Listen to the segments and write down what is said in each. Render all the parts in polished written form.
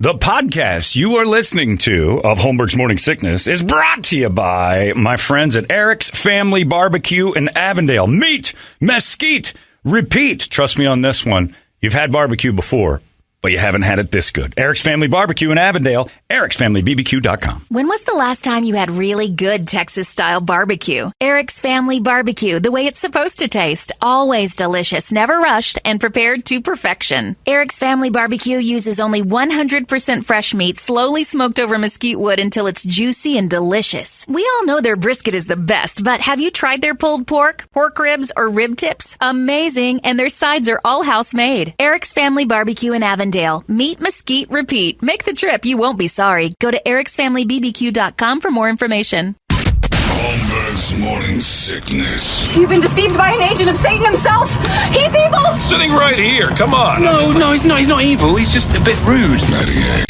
The podcast you are listening to of Holmberg's Morning Sickness is brought to you by my friends at Eric's Family Barbecue in Avondale. Meet, mesquite, repeat. Trust me on this one. You've had barbecue before, but you haven't had it this good. Eric's Family Barbecue in Avondale, ericsfamilybbq.com. When was the last time you had really good Texas-style barbecue? Eric's Family Barbecue, the way it's supposed to taste. Always delicious, never rushed, and prepared to perfection. Eric's Family Barbecue uses only 100% fresh meat, slowly smoked over mesquite wood until it's juicy and delicious. We all know their brisket is the best, but have you tried their pulled pork ribs, or rib tips? Amazing, and their sides are all house-made. Eric's Family Barbecue in Avondale. Meet, mesquite, repeat. Make the trip. You won't be sorry. Go to ericsfamilybbq.com for more information. Holmberg's Morning Sickness. You've been deceived by an agent of Satan himself. He's evil. Sitting right here. Come on. No, he's not. He's not evil. He's just a bit rude. 98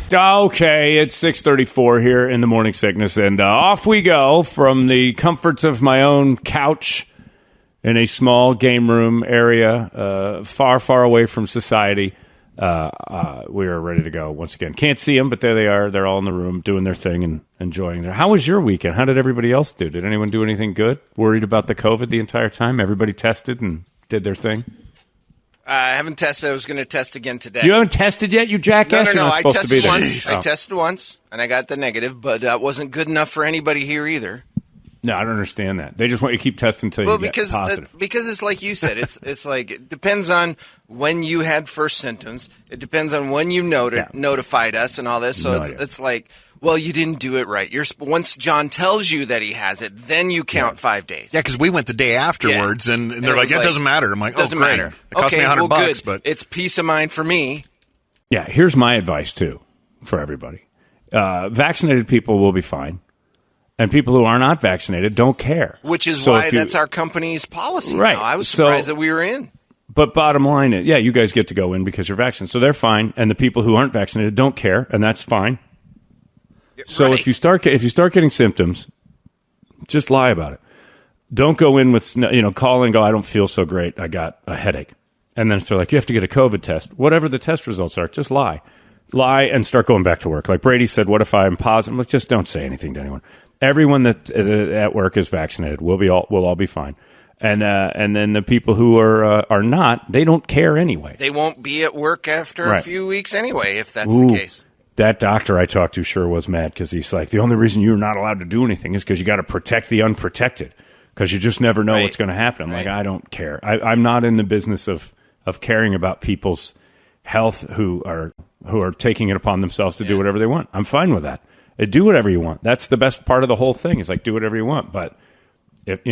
UPD. Okay, it's 6:34 here in the Morning Sickness, and off we go from the comforts of my own couch in a small game room area, far, far away from society. We are ready to go once again. Can't see them, but there they are. They're all in the room doing their thing and enjoying their... How was your weekend? How did everybody else do? Did anyone do anything good? Worried about the COVID the entire time? Everybody tested and did their thing? I haven't tested. I was going to test again today. You haven't tested yet, you jackass? No. I tested once. Oh. I tested once, and I got the negative, but that wasn't good enough for anybody here either. No, I don't understand that. They just want you to keep testing until you get positive. Because it's like you said. It's like it depends on when you had first symptoms. It depends on when you notified us and all this. So it's like, well, you didn't do it right. Once John tells you that he has it, then you count 5 days. Yeah, because we went the day afterwards, and they're like, it doesn't matter. I'm like, doesn't matter. It cost me $100, good. But it's peace of mind for me. Yeah, here's my advice, too, for everybody. Vaccinated people will be fine. And people who are not vaccinated don't care. Which is why that's our company's policy. Right. Now. I was surprised that we were in. But bottom line is, you guys get to go in because you're vaccinated. So they're fine. And the people who aren't vaccinated don't care. And that's fine. So if you start getting symptoms, just lie about it. Don't go in with, call and go, I don't feel so great. I got a headache. And then if they're like, you have to get a COVID test. Whatever the test results are, just lie. Lie and start going back to work. Like Brady said, what if I'm positive? Like, just don't say anything to anyone. Everyone that's at work is vaccinated. We'll all be fine. And then the people who are not, they don't care anyway. They won't be at work after a few weeks anyway, if that's the case. That doctor I talked to sure was mad because he's like, the only reason you're not allowed to do anything is because you got to protect the unprotected because you just never know what's going to happen. I'm like, I don't care. I'm not in the business of caring about people's health who are taking it upon themselves to do whatever they want. I'm fine with that. Do whatever you want. That's the best part of the whole thing is like do whatever you want. But if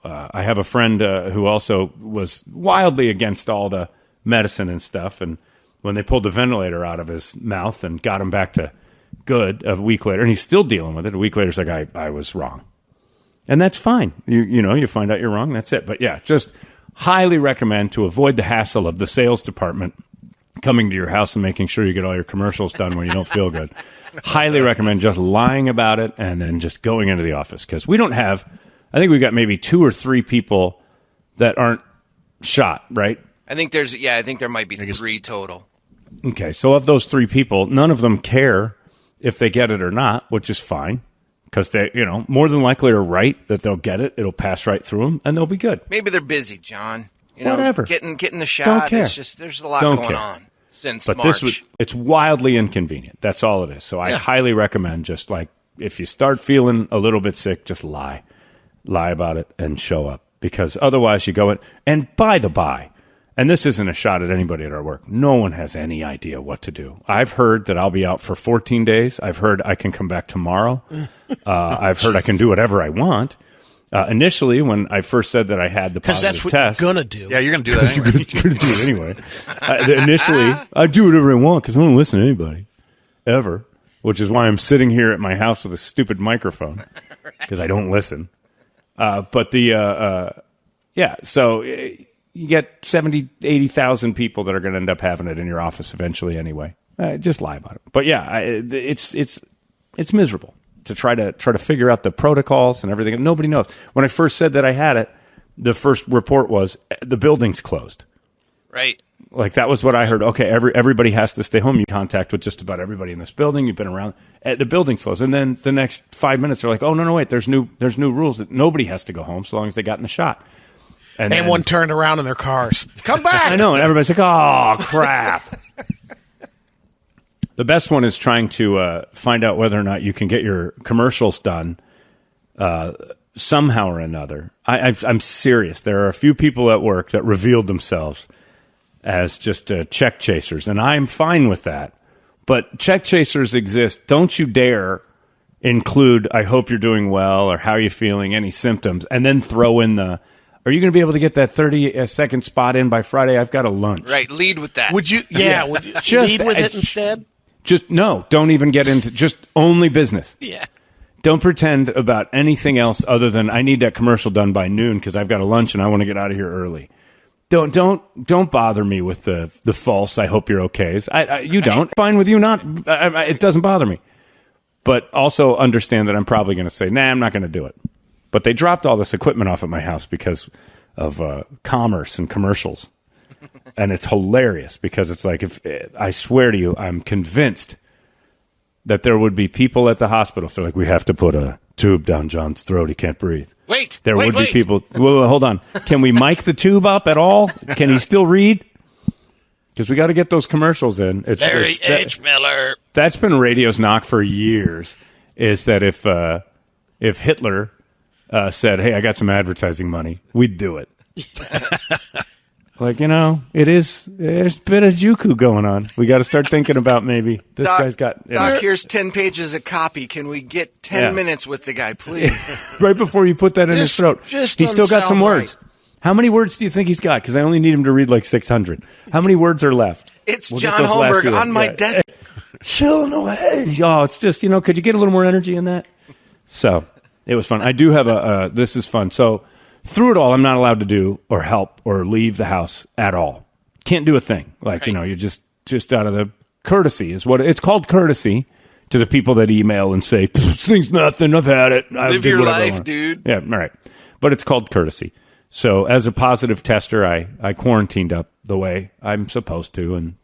I have a friend who also was wildly against all the medicine and stuff. And when they pulled the ventilator out of his mouth and got him back to good a week later, and he's still dealing with it. A week later, it's like I was wrong, and that's fine. You find out you're wrong. That's it. But yeah, just highly recommend to avoid the hassle of the sales department coming to your house and making sure you get all your commercials done when you don't feel good. Highly recommend just lying about it and then just going into the office because we don't have. I think we've got maybe 2 or 3 people that aren't shot, right? I think there might be 3 total. Okay, so of those 3 people, none of them care if they get it or not, which is fine because they, more than likely are right that they'll get it. It'll pass right through them and they'll be good. Maybe they're busy, John. Whatever. Getting the shot. Don't care. It's just there's a lot going on since March. It's wildly inconvenient. That's all it is. So I highly recommend just like if you start feeling a little bit sick, just lie about it and show up because otherwise you go in. And by the by, and this isn't a shot at anybody at our work, no one has any idea what to do. I've heard that I'll be out for 14 days. I've heard I can come back tomorrow. I've heard I can do whatever I want. Initially, when I first said that I had the positive test. Because that's what you're going to do. Yeah, you're going to do that anyway. You're going to do it anyway. Initially, I do whatever I want because I don't listen to anybody. Ever. Which is why I'm sitting here at my house with a stupid microphone. Because I don't listen. But so you get 70, 80,000 people that are going to end up having it in your office eventually anyway. Just lie about it. But yeah, it's miserable to try to figure out the protocols and everything. Nobody knows. When I first said that I had it, the first report was the building's closed. Right. Like, that was what I heard. Okay, everybody has to stay home. You contact with just about everybody in this building. You've been around. The building's closed. And then the next 5 minutes, they're like, oh, no, wait. There's new rules that nobody has to go home so long as they got in the shot. And everyone turned around in their cars. Come back! I know, and everybody's like, oh, crap. The best one is trying to find out whether or not you can get your commercials done somehow or another. I'm serious. There are a few people at work that revealed themselves as just check chasers, and I'm fine with that. But check chasers exist. Don't you dare include, I hope you're doing well, or how are you feeling, any symptoms, and then throw in the, are you going to be able to get that 30-second spot in by Friday? I've got a lunch. Right, lead with that. Would you? Yeah, would you lead with it instead? Just, no, don't even get into, just only business. Yeah. Don't pretend about anything else other than, I need that commercial done by noon because I've got a lunch and I want to get out of here early. Don't bother me with the false, I hope you're okay. You don't. Fine with you not. It doesn't bother me. But also understand that I'm probably going to say, nah, I'm not going to do it. But they dropped all this equipment off at my house because of commerce and commercials. And it's hilarious because it's like, I swear to you, I'm convinced that there would be people at the hospital. They're like, we have to put a tube down John's throat. He can't breathe. Wait. There would be people. Well, hold on. Can we mic the tube up at all? Can he still read? Because we got to get those commercials in. Larry H. Miller. That's been radio's knock for years. Is that if Hitler said, "Hey, I got some advertising money," we'd do it. Like, there's a bit of juku going on. We got to start thinking about maybe this guy's got... Doc, here's 10 pages of copy. Can we get 10 minutes with the guy, please? Right before you put that in his throat. He's still got some words. Right. How many words do you think he's got? Because I only need him to read like 600. How many words are left? It's John Holmberg on my death. Chilling away. Oh, it's just, could you get a little more energy in that? So, it was fun. I do have this is fun. So... Through it all, I'm not allowed to do or help or leave the house at all. Can't do a thing. Like, you're just out of the courtesy is what it's called, courtesy to the people that email and say, this thing's nothing, I've had it. Live your life, dude. Yeah, all right. But it's called courtesy. So as a positive tester, I quarantined up the way I'm supposed to and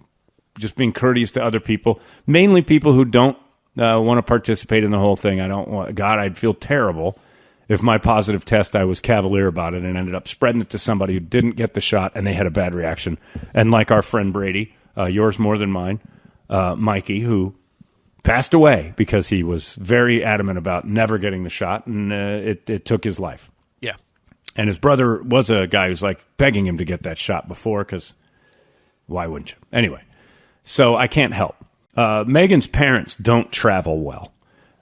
just being courteous to other people, mainly people who don't want to participate in the whole thing. I'd feel terrible if my positive test, I was cavalier about it and ended up spreading it to somebody who didn't get the shot and they had a bad reaction. And like our friend Brady, yours more than mine, Mikey, who passed away because he was very adamant about never getting the shot, and it took his life. Yeah. And his brother was a guy who's like begging him to get that shot before because why wouldn't you? Anyway, so I can't help. Megan's parents don't travel well.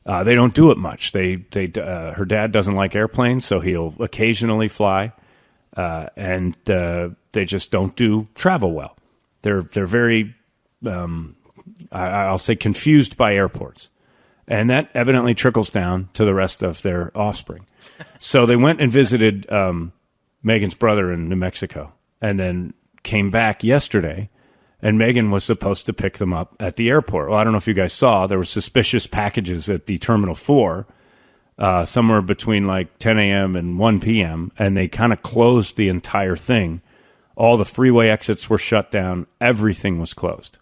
They don't do it much. Her dad doesn't like airplanes, so he'll occasionally fly, and they just don't do travel well. They're very, I'll say, confused by airports, and that evidently trickles down to the rest of their offspring. So they went and visited Megan's brother in New Mexico, and then came back yesterday. And Megan was supposed to pick them up at the airport. Well, I don't know if you guys saw, there were suspicious packages at the Terminal 4, somewhere between like 10 a.m. and 1 p.m., and they kind of closed the entire thing. All the freeway exits were shut down. Everything was closed.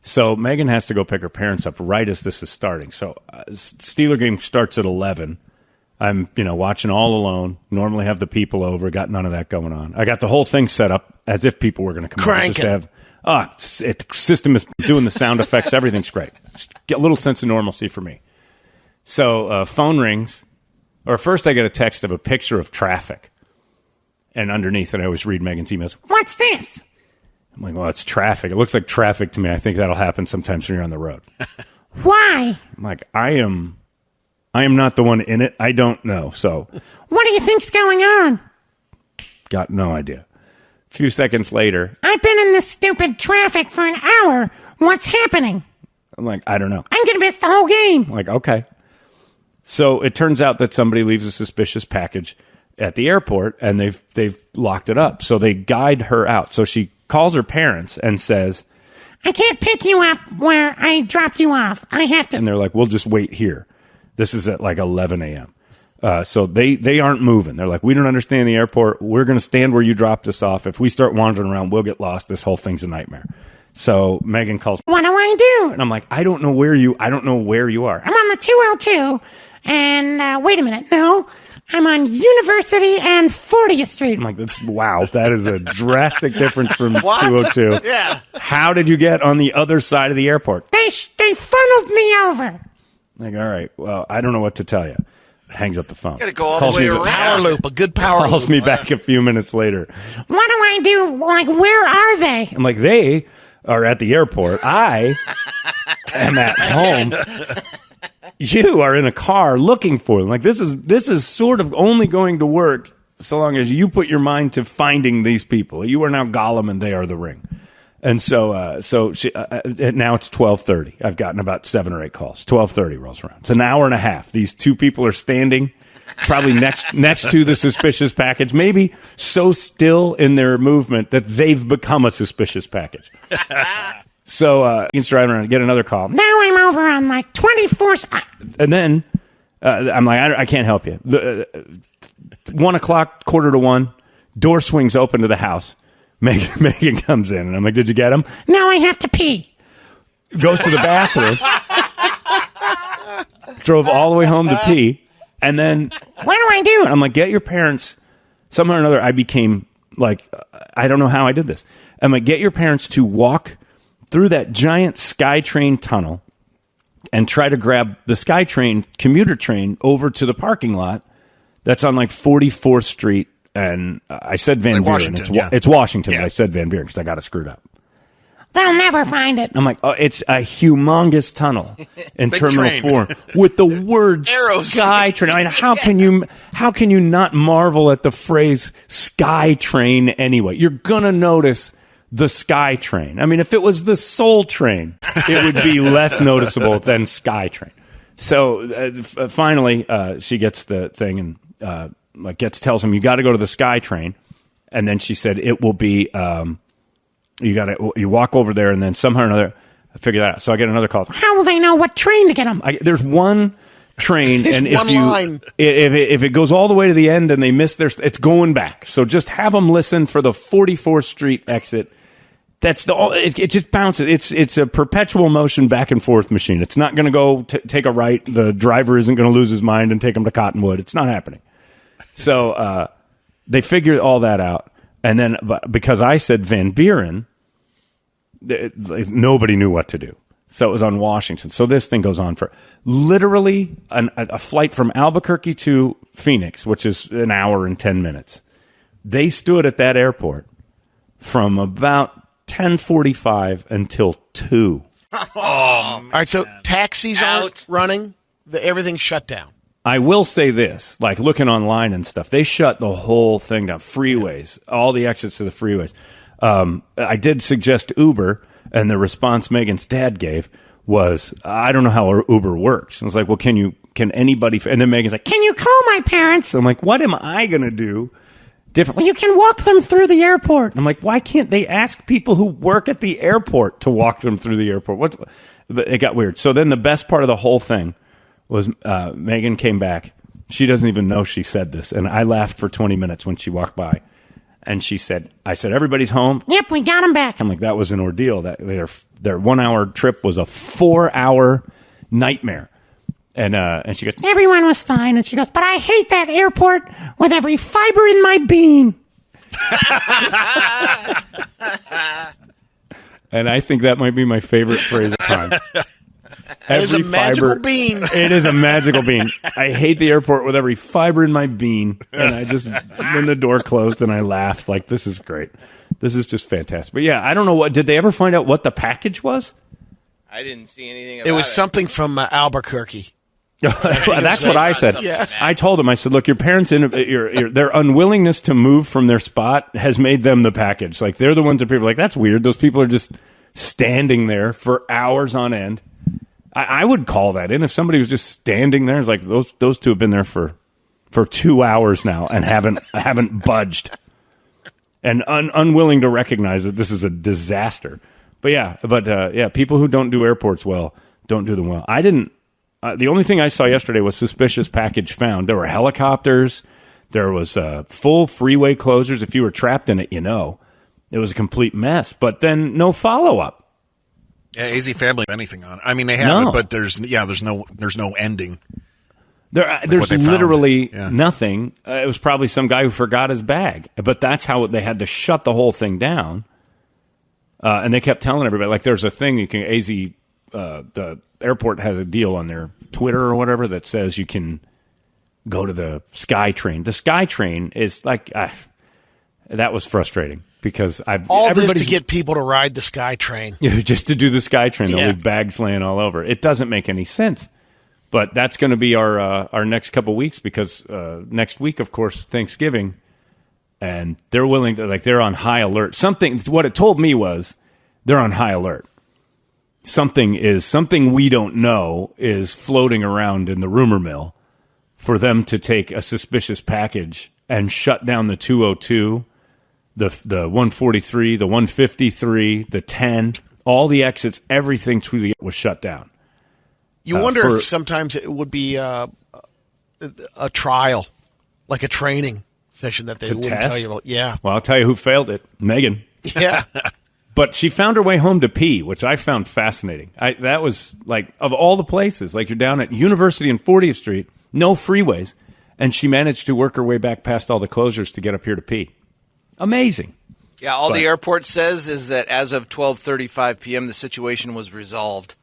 So Megan has to go pick her parents up right as this is starting. So Steeler game starts at 11. I'm, watching all alone. Normally have the people over. Got none of that going on. I got the whole thing set up as if people were going to come over. Just the system is doing the sound effects. Everything's great. Get a little sense of normalcy for me. So phone rings, or first I get a text of a picture of traffic, and underneath it I always read Megan's emails. What's this? I'm like, well, it's traffic. It looks like traffic to me. I think that'll happen sometimes when you're on the road. Why? I'm like, I am not the one in it. I don't know. So, what do you think's going on? Got no idea. A few seconds later, I've been in this stupid traffic for an hour. What's happening? I'm like, I don't know. I'm going to miss the whole game. I'm like, okay. So it turns out that somebody leaves a suspicious package at the airport, and they've locked it up. So they guide her out. So she calls her parents and says, I can't pick you up where I dropped you off. I have to. And they're like, we'll just wait here. This is at like 11 a.m. So they aren't moving. They're like, we don't understand the airport. We're going to stand where you dropped us off. If we start wandering around, we'll get lost. This whole thing's a nightmare. So Megan calls, what do I do? And I'm like, I don't know where you are. I'm on the 202. And wait a minute. No, I'm on University and 40th Street. I'm like, wow, that is a drastic difference from 202. Yeah. How did you get on the other side of the airport? They funneled me over. Like, all right, well, I don't know what to tell you. Hangs up the phone. Got to go all the way around. Power loop, a good power loop. Calls me back a few minutes later. What do I do? Like, where are they? I'm like, they are at the airport. I am at home. You are in a car looking for them. Like, this is sort of only going to work so long as you put your mind to finding these people. You are now Gollum and they are the Ring. And so she, now it's 12:30. I've gotten about 7 or 8 calls. 12:30 rolls around. It's an hour and a half. These two people are standing probably next to the suspicious package, maybe so still in their movement that they've become a suspicious package. So he's driving around and get another call. Now I'm over on like 24th. And then I'm like, I can't help you. 1 o'clock, 1:45, door swings open to the house. Megan comes in, and I'm like, did you get him? No, I have to pee. Goes to the bathroom. Drove all the way home to pee. And then, what do I do? And I'm like, get your parents. Somehow or another, I became like, I don't know how I did this. I'm like, get your parents to walk through that giant SkyTrain tunnel and try to grab the SkyTrain commuter train over to the parking lot that's on like 44th Street. And I said Van Buren. It's Washington. Yeah. I said Van Buren because I got it screwed up. They'll never find it. I'm like, oh, it's a humongous tunnel in Terminal 4 with the word SkyTrain. I mean, how can you not marvel at the phrase SkyTrain anyway? You're gonna notice the SkyTrain. I mean, if it was the Soul Train, it would be less noticeable than SkyTrain. So finally, she gets the thing and. Tells him you got to go to the SkyTrain, and then she said it will be you walk over there, and then somehow or another I figure that out. So I get another call. How will they know what train to get them? There's one train, and if it goes all the way to the end and they miss it's going back. So just have them listen for the 44th Street exit. That's it just bounces. It's a perpetual motion back and forth machine. It's not going to go take a right. The driver isn't going to lose his mind and take them to Cottonwood. It's not happening. So they figured all that out, and then because I said Van Buren, nobody knew what to do. So it was on Washington. So this thing goes on for literally a flight from Albuquerque to Phoenix, which is an hour and 10 minutes. They stood at that airport from about 10:45 until 2. All right, so taxis aren't running. Everything's shut down. I will say this, like looking online and stuff, they shut the whole thing down. Freeways, all the exits to the freeways. I did suggest Uber, and the response Megan's dad gave was, I don't know how Uber works. And I was like, well, can anybody, and then Megan's like, can you call my parents? I'm like, what am I going to do different? Well, you can walk them through the airport. I'm like, why can't they ask people who work at the airport to walk them through the airport? It got weird. So then the best part of the whole thing was Megan came back. She doesn't even know she said this. And I laughed for 20 minutes when she walked by. And I said, everybody's home? Yep, we got them back. I'm like, that was an ordeal. That their 1 hour trip was a 4-hour nightmare. And she goes, everyone was fine. And she goes, but I hate that airport with every fiber in my being. And I think that might be my favorite phrase of time. It is a magical bean. It is a magical bean. I hate the airport with every fiber in my bean. And then the door closed and I laughed like, this is great. This is just fantastic. But yeah, I don't know did they ever find out what the package was? I didn't see anything about it. Was something from Albuquerque. That's what I said. Yeah. I told them, I said, look, your parents, their unwillingness to move from their spot has made them the package. Like, they're the ones that people are like, that's weird. Those people are just standing there for hours on end. I would call that in if somebody was just standing there. It's like those two have been there for 2 hours now and haven't budged and unwilling to recognize that this is a disaster. But yeah, people who don't do airports well don't do them well. The only thing I saw yesterday was suspicious package found. There were helicopters. There was full freeway closures. If you were trapped in it, you know. It was a complete mess. But then no follow-up. Yeah, AZ Family, anything on it. I mean, they have it, but there's no ending. There's literally nothing. It was probably some guy who forgot his bag. But that's how they had to shut the whole thing down. And they kept telling everybody, like, there's a thing you can, the airport has a deal on their Twitter or whatever that says you can go to the SkyTrain. The SkyTrain is like, that was frustrating because everybody's to get people to ride the SkyTrain. Just to do the SkyTrain. They'll leave bags laying all over. It doesn't make any sense. But that's going to be our next couple weeks because next week, of course, Thanksgiving, and they're willing to, like, they're on high alert. What it told me was they're on high alert. Something we don't know is floating around in the rumor mill for them to take a suspicious package and shut down the 202, the 143, the 153, the 10, all the exits, everything through the was shut down. You wonder if sometimes it would be a trial, like a training session that they wouldn't tell you about. Yeah. Well, I'll tell you who failed it. Megan. Yeah. But she found her way home to pee, which I found fascinating. That was, like, of all the places, like, you're down at University and 40th Street, no freeways, and she managed to work her way back past all the closures to get up here to pee. Amazing. Yeah, the airport says is that as of 12:35 p.m., the situation was resolved.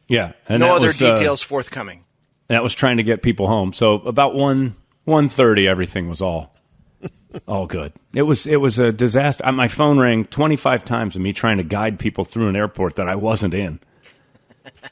Yeah. And no other details forthcoming. That was trying to get people home. So about 1:30, everything was all good. It was a disaster. My phone rang 25 times of me trying to guide people through an airport that I wasn't in.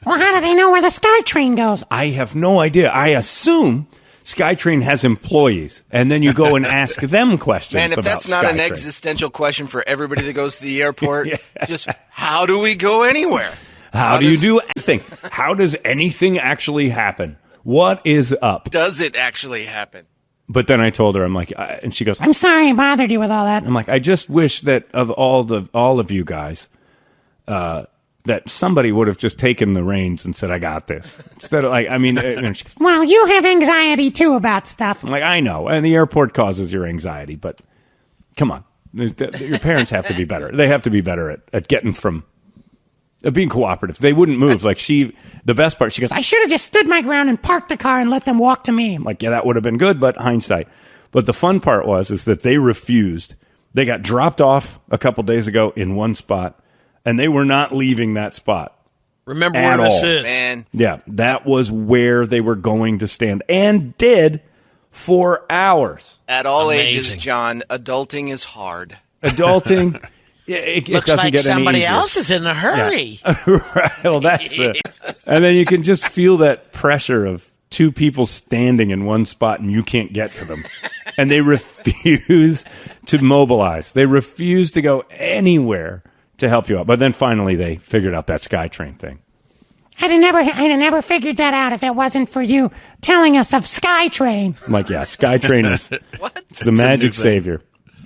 Well, how do they know where the SkyTrain goes? I have no idea. I assume SkyTrain has employees, and then you go and ask them questions. Man, if about that's not SkyTrain. An existential question for everybody that goes to the airport, just how do we go anywhere? How do you do anything? How does anything actually happen? What is up? Does it actually happen? But then I told her, I'm like, and she goes, I'm sorry I bothered you with all that. I'm like, I just wish that of all of you guys, that somebody would have just taken the reins and said, I got this. Instead of, like, I mean, well, you have anxiety too about stuff. I'm like, I know. And the airport causes your anxiety, but come on. Your parents have to be better. They have to be better at getting from being cooperative. They wouldn't move. Like the best part, she goes, I should have just stood my ground and parked the car and let them walk to me. I'm like, yeah, that would have been good, but hindsight. But the fun part is that they refused. They got dropped off a couple days ago in one spot, and they were not leaving that spot. Remember where this is. Man. Yeah, that was where they were going to stand, and did for hours. At all ages, John, adulting is hard. Adulting... It looks doesn't like get somebody else is in a hurry. Yeah. Right. Well, that's it. And then you can just feel that pressure of two people standing in one spot and you can't get to them. And they refuse to mobilize. They refuse to go anywhere to help you out. But then finally they figured out that SkyTrain thing. I'd have never figured that out if it wasn't for you telling us of SkyTrain. I'm like, yeah, SkyTrain is it's the magic savior.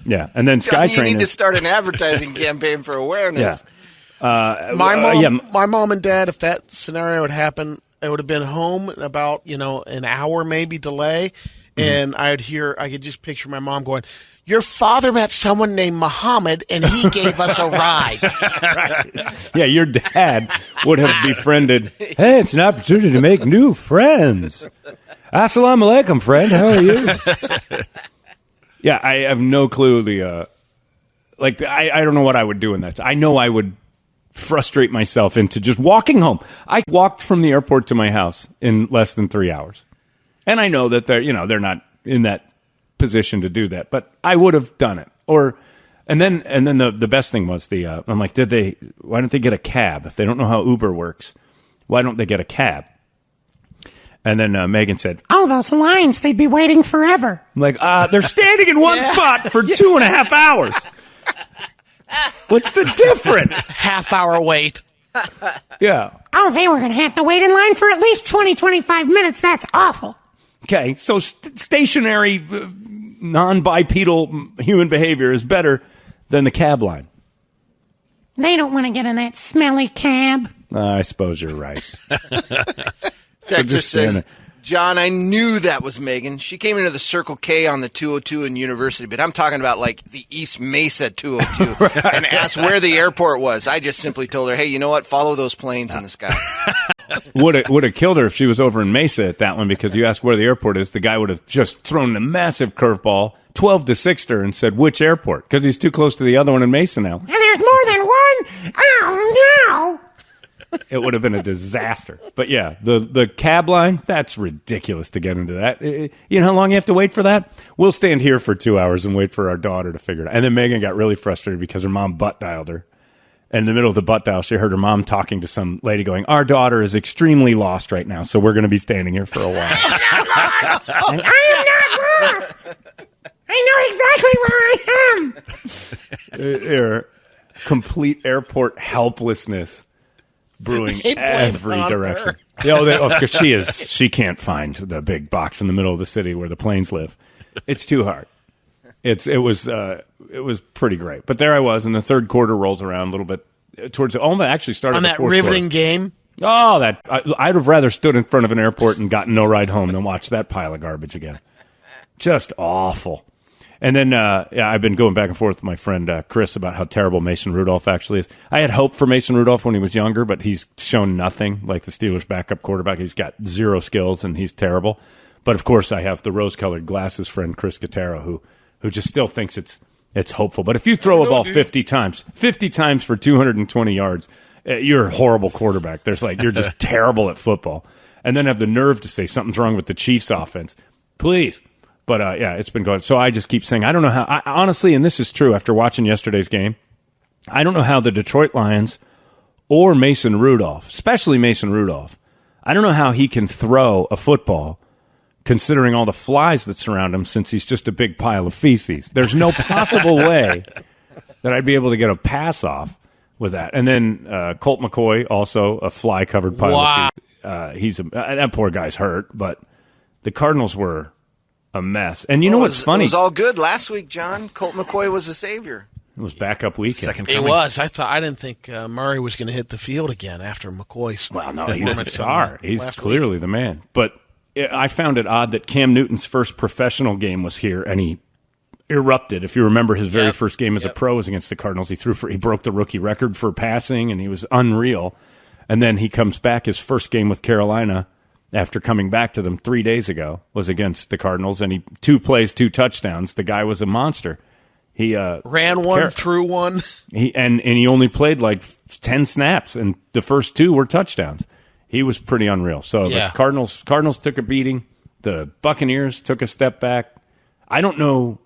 Yeah, and then John, SkyTrain. You need to start an advertising campaign for awareness. Yeah. My mom and dad, if that scenario had happened, I would have been home in about an hour maybe delay, and I could just picture my mom going, "Your father met someone named Muhammad, and he gave us a ride." Right. Yeah, your dad would have befriended. Hey, it's an opportunity to make new friends. Assalamu alaikum, friend. How are you? Yeah, I have no clue. I don't know what I would do in that. I know I would frustrate myself into just walking home. I walked from the airport to my house in less than 3 hours, and I know that they're not in that position to do that, but I would have done it. And then the best thing was I'm like, why don't they get a cab if they don't know how Uber works? Why don't they get a cab? And then Megan said, oh, those lines, they'd be waiting forever. I'm like, they're standing in one spot for 2.5 hours. What's the difference? Half-hour wait. Yeah. Oh, they were going to have to wait in line for at least 20, 25 minutes. That's awful. Okay, so stationary, non-bipedal human behavior is better than the cab line. They don't want to get in that smelly cab. I suppose you're right. Texter says, John, I knew that was Megan. She came into the Circle K on the 202 in University, but I'm talking about like the East Mesa 202 and asked where the airport was. I just simply told her, hey, you know what? Follow those planes in the sky. Would have killed her if she was over in Mesa at that one, because you asked where the airport is. The guy would have just thrown a massive curveball, 12-6 her, and said, which airport? Because he's too close to the other one in Mesa now. And there's more than one? Oh, no. It would have been a disaster. But yeah, the cab line, that's ridiculous to get into that. You know how long you have to wait for that? We'll stand here for 2 hours and wait for our daughter to figure it out. And then Megan got really frustrated because her mom butt dialed her. And in the middle of the butt dial, she heard her mom talking to some lady going, our daughter is extremely lost right now, so we're going to be standing here for a while. I am not lost. I know exactly where I am. Complete airport helplessness brewing every direction. Her. Because she can't find the big box in the middle of the city where the planes live. It's too hard. It was pretty great. But there I was, and the third quarter rolls around a little bit towards the actually started on the that fourth riveting quarter. game. Oh, I'd have rather stood in front of an airport and gotten no ride home than watch that pile of garbage again. Just awful. And then I've been going back and forth with my friend Chris about how terrible Mason Rudolph actually is. I had hope for Mason Rudolph when he was younger, but he's shown nothing. Like the Steelers' backup quarterback, he's got zero skills, and he's terrible. But, of course, I have the rose-colored glasses friend Chris Catero, who just still thinks it's hopeful. But if you throw a ball 50 times for 220 yards, you're a horrible quarterback. You're just terrible at football. And then have the nerve to say something's wrong with the Chiefs' offense. Please. But, it's been going. So I just keep saying, I don't know how. Honestly, and this is true after watching yesterday's game, I don't know how the Detroit Lions or Mason Rudolph, especially Mason Rudolph, I don't know how he can throw a football considering all the flies that surround him, since he's just a big pile of feces. There's no possible way that I'd be able to get a pass off with that. And then Colt McCoy, also a fly-covered pile of feces. That poor guy's hurt, but the Cardinals were a mess. And you know what's funny? It was all good last week, John. Colt McCoy was a savior. It was backup weekend. It was. I didn't think Murray was going to hit the field again after McCoy's. Well, no, he's a star. He's clearly the man. But I found it odd that Cam Newton's first professional game was here, and he erupted. If you remember, his very first game as a pro was against the Cardinals. He broke the rookie record for passing, and he was unreal. And then he comes back. His first game with Carolina, after coming back to them 3 days ago, was against the Cardinals, and he 2 plays, 2 touchdowns. The guy was a monster. He ran one, threw one. He only played like 10 snaps, and the first 2 were touchdowns. He was pretty unreal. So the Cardinals took a beating. The Buccaneers took a step back. I don't know.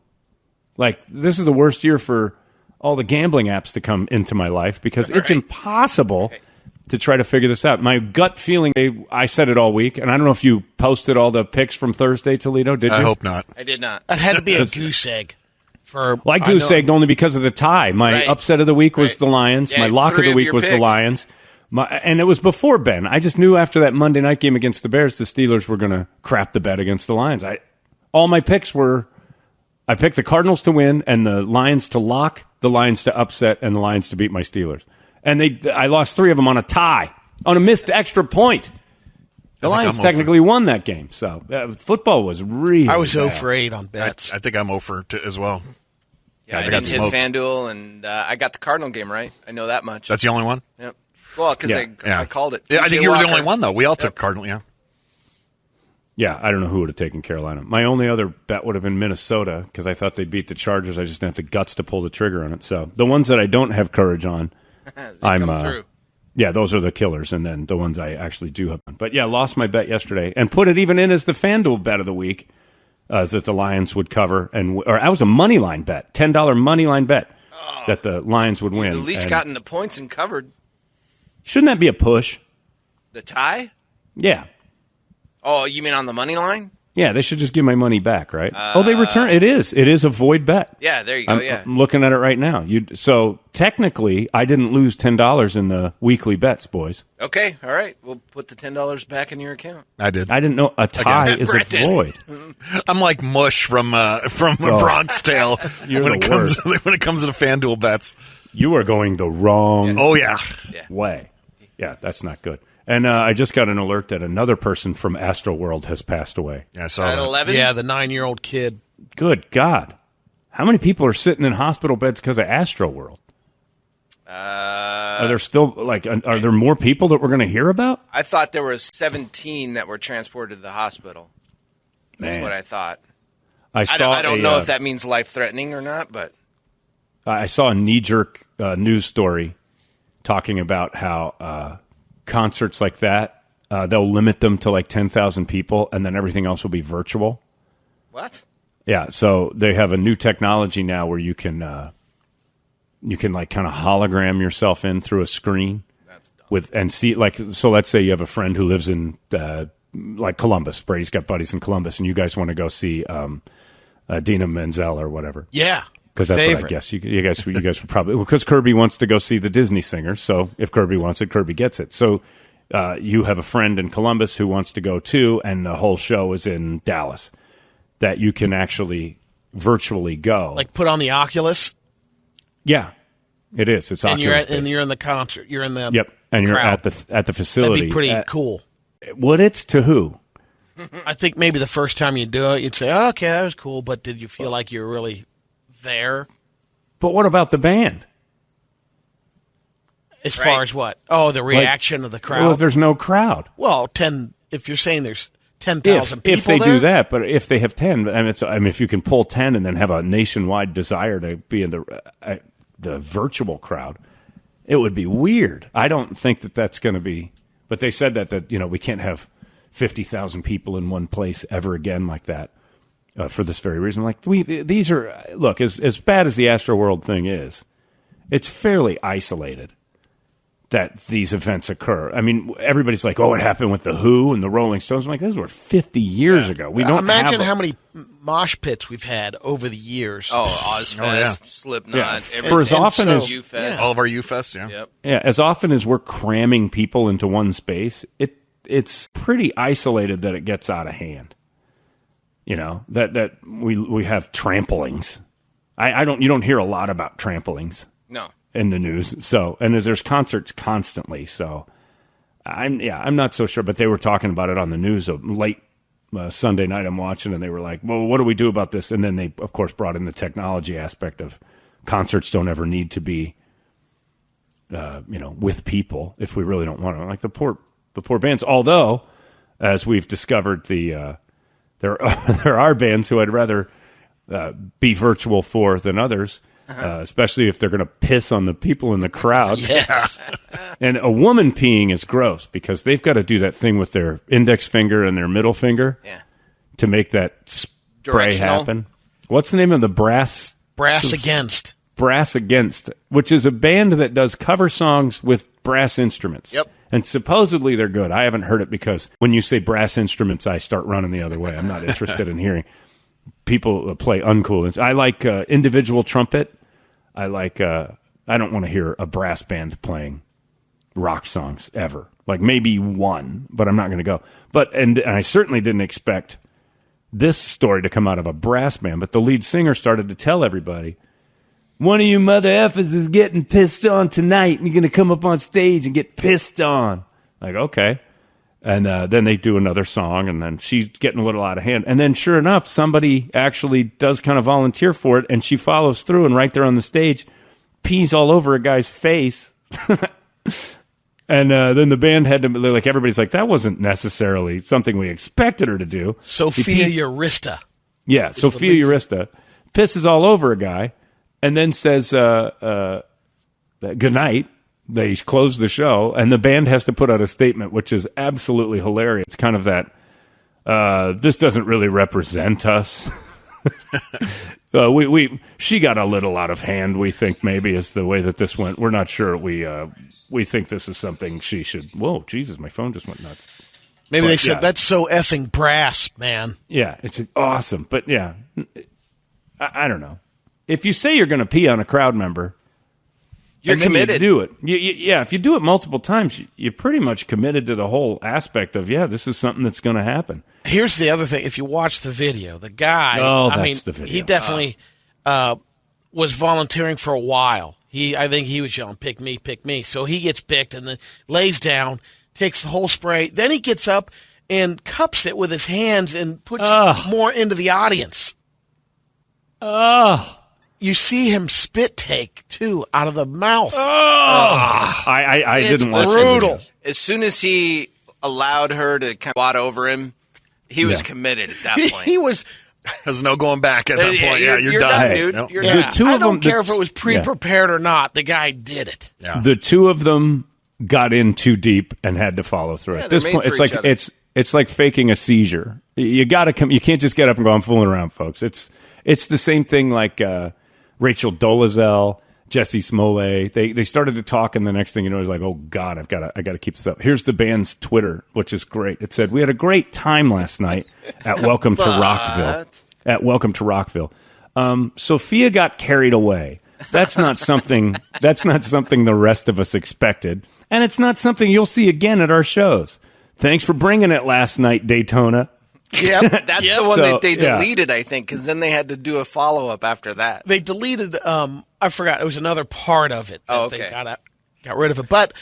Like, this is the worst year for all the gambling apps to come into my life, because it's impossible to try to figure this out. My gut feeling, I said it all week, and I don't know if you posted all the picks from Thursday, Toledo, did you? I hope not. I did not. It had to be a goose egg. I goose-egged only because of the tie. My upset of the week was the Lions. My lock of the week was the Lions. And it was before Ben. I just knew after that Monday night game against the Bears, the Steelers were going to crap the bet against the Lions. All my picks were, I picked the Cardinals to win and the Lions to lock, the Lions to upset, and the Lions to beat my Steelers. And I lost 3 of them on a tie, on a missed extra point. The Lions technically won that game. So football was really I was bad. 0 for 8 on bets. I think I'm 0 for 2 as well. Yeah, I didn't hit FanDuel, and I got the Cardinal game right. I know that much. That's the only one? Yep. Well, because I called it. Yeah, I think you were the only one, though. We all took Cardinal, Yeah, I don't know who would have taken Carolina. My only other bet would have been Minnesota, because I thought they'd beat the Chargers. I just didn't have the guts to pull the trigger on it. So the ones that I don't have courage on, come through. Yeah, those are the killers, and then the ones I actually do have. But yeah, lost my bet yesterday, and put it even in as the FanDuel bet of the week, is that the Lions would cover, or I was a money line bet, $10 money line bet that the Lions would win. At least gotten the points and covered. Shouldn't that be a push? The tie? Yeah. Oh, you mean on the money line? Yeah, they should just give my money back, right? They return. It is a void bet. Yeah, there you go. I'm looking at it right now. So technically, I didn't lose $10 in the weekly bets, boys. Okay, all right. We'll put the $10 back in your account. I did. I didn't know a tie is a void. I'm like Mush from Bronx Tale when it comes to the FanDuel bets. You are going the wrong way. Yeah, that's not good. And I just got an alert that another person from Astroworld has passed away. Yeah, I saw At that. 11? Yeah, the 9-year-old kid. Good God. How many people are sitting in hospital beds because of Astroworld? Are there still, are there more people that we're going to hear about? I thought there was 17 that were transported to the hospital. That's Man. what I thought. I don't know if that means life-threatening or not, but... I saw a knee-jerk news story talking about how concerts like that, they'll limit them to like 10,000 people, and then everything else will be virtual. What? Yeah, so they have a new technology now where you can like kind of hologram yourself in through a screen and see, like, so let's say you have a friend who lives in like Columbus. Brady's got buddies in Columbus, and you guys want to go see Dina Menzel or whatever. Yeah. Because that's what I guess. You guys would probably, because Kirby wants to go see the Disney singer. So if Kirby wants it, Kirby gets it. So you have a friend in Columbus who wants to go too, and the whole show is in Dallas, that you can actually virtually go. Like put on the Oculus? Yeah, it is. It's Oculus. And you're in the concert. You're in the and you're crowd. at the facility. That'd be pretty cool. Would it? To who? I think maybe the first time you do it, you'd say, oh, okay, that was cool, but did you feel like you were really there? But what about the band? As far as what? Oh, the reaction of the crowd? Well, if there's no crowd. Well, if you're saying there's 10,000 people if they there? do that, but if they have 10, if you can pull 10 and then have a nationwide desire to be in the virtual crowd, it would be weird. I don't think that that's going to be. But they said that we can't have 50,000 people in one place ever again like that for this very reason. Like these are as bad as the Astroworld thing is, it's fairly isolated that these events occur. I mean, everybody's like, "Oh, it happened with the Who and the Rolling Stones." I'm like, "This was 50 years ago." We don't imagine how many mosh pits we've had over the years. Oh, Ozfest, Slipknot, Yeah. For as often as U-Fest. All of our U-Fests, yeah. Yep. Yeah, as often as we're cramming people into one space, it's pretty isolated that it gets out of hand. You know, that we have tramplings. You don't hear a lot about tramplings. No. In the news. So, and there's concerts constantly. So I'm not so sure, but they were talking about it on the news late Sunday night. I'm watching and they were like, well, what do we do about this? And then they of course brought in the technology aspect of concerts don't ever need to be, with people if we really don't want to, like the poor bands. Although, as we've discovered, there are bands who I'd rather be virtual for than others. Especially if they're going to piss on the people in the crowd. Yes. And a woman peeing is gross because they've got to do that thing with their index finger and their middle finger to make that spray happen. What's the name of the Brass Against. Brass Against, which is a band that does cover songs with brass instruments. Yep. And supposedly they're good. I haven't heard it because when you say brass instruments, I start running the other way. I'm not interested in hearing people play uncool. I like individual trumpet. I like. I don't want to hear a brass band playing rock songs ever. Like maybe one, but I'm not going to go. But and I certainly didn't expect this story to come out of a brass band. But the lead singer started to tell everybody, "One of you mother effers is getting pissed on tonight, and you're going to come up on stage and get pissed on." Like, okay. And then they do another song, and then she's getting a little out of hand. And then, sure enough, somebody actually does kind of volunteer for it, and she follows through, and right there on the stage, pees all over a guy's face. And then the band had to, like, everybody's like, that wasn't necessarily something we expected her to do. Sophia Urista. Yeah, Sophia Urista pisses all over a guy, and then says, good night. They close the show, and the band has to put out a statement, which is absolutely hilarious. It's kind of that, this doesn't really represent us. She got a little out of hand, we think, maybe, is the way that this went. We're not sure. We think this is something she should... Whoa, Jesus, my phone just went nuts. Maybe they said, that's so effing brass, man. Yeah, it's awesome. But, yeah, I don't know. If you say you're going to pee on a crowd member... You're committed. You do it. If you do it multiple times, you're pretty much committed to the whole aspect of, this is something that's going to happen. Here's the other thing. If you watch the video, the guy, the video. he definitely was volunteering for a while. I think he was yelling, pick me, pick me. So he gets picked and then lays down, takes the whole spray. Then he gets up and cups it with his hands and puts more into the audience. You see him spit take, too, out of the mouth. I didn't listen. Brutal. As soon as he allowed her to kind of wad over him, he was committed at that point. He was... There's no going back at that point. You're done. Dude. Nope. You're Yeah. done. two I of don't them- care if it was pre-prepared or not. The guy did it. Yeah. The two of them got in too deep and had to follow through. Yeah, At this they're point, made it's for like each other. it's like faking a seizure. You got to come. You can't just get up and go, "I'm fooling around, folks." It's the same thing like Rachel Dolezal, Jesse Smollett. They started to talk, and the next thing you know, is like, "Oh God, I got to keep this up." Here's the band's Twitter, which is great. It said, "We had a great time last night at Welcome to Rockville." At Welcome to Rockville. Sophia got carried away. That's not something the rest of us expected. And it's not something you'll see again at our shows. Thanks for bringing it last night, Daytona. Yep. That's the one that they deleted, I think, because then they had to do a follow-up after that. They deleted, I forgot, it was another part of it that they got rid of it. But,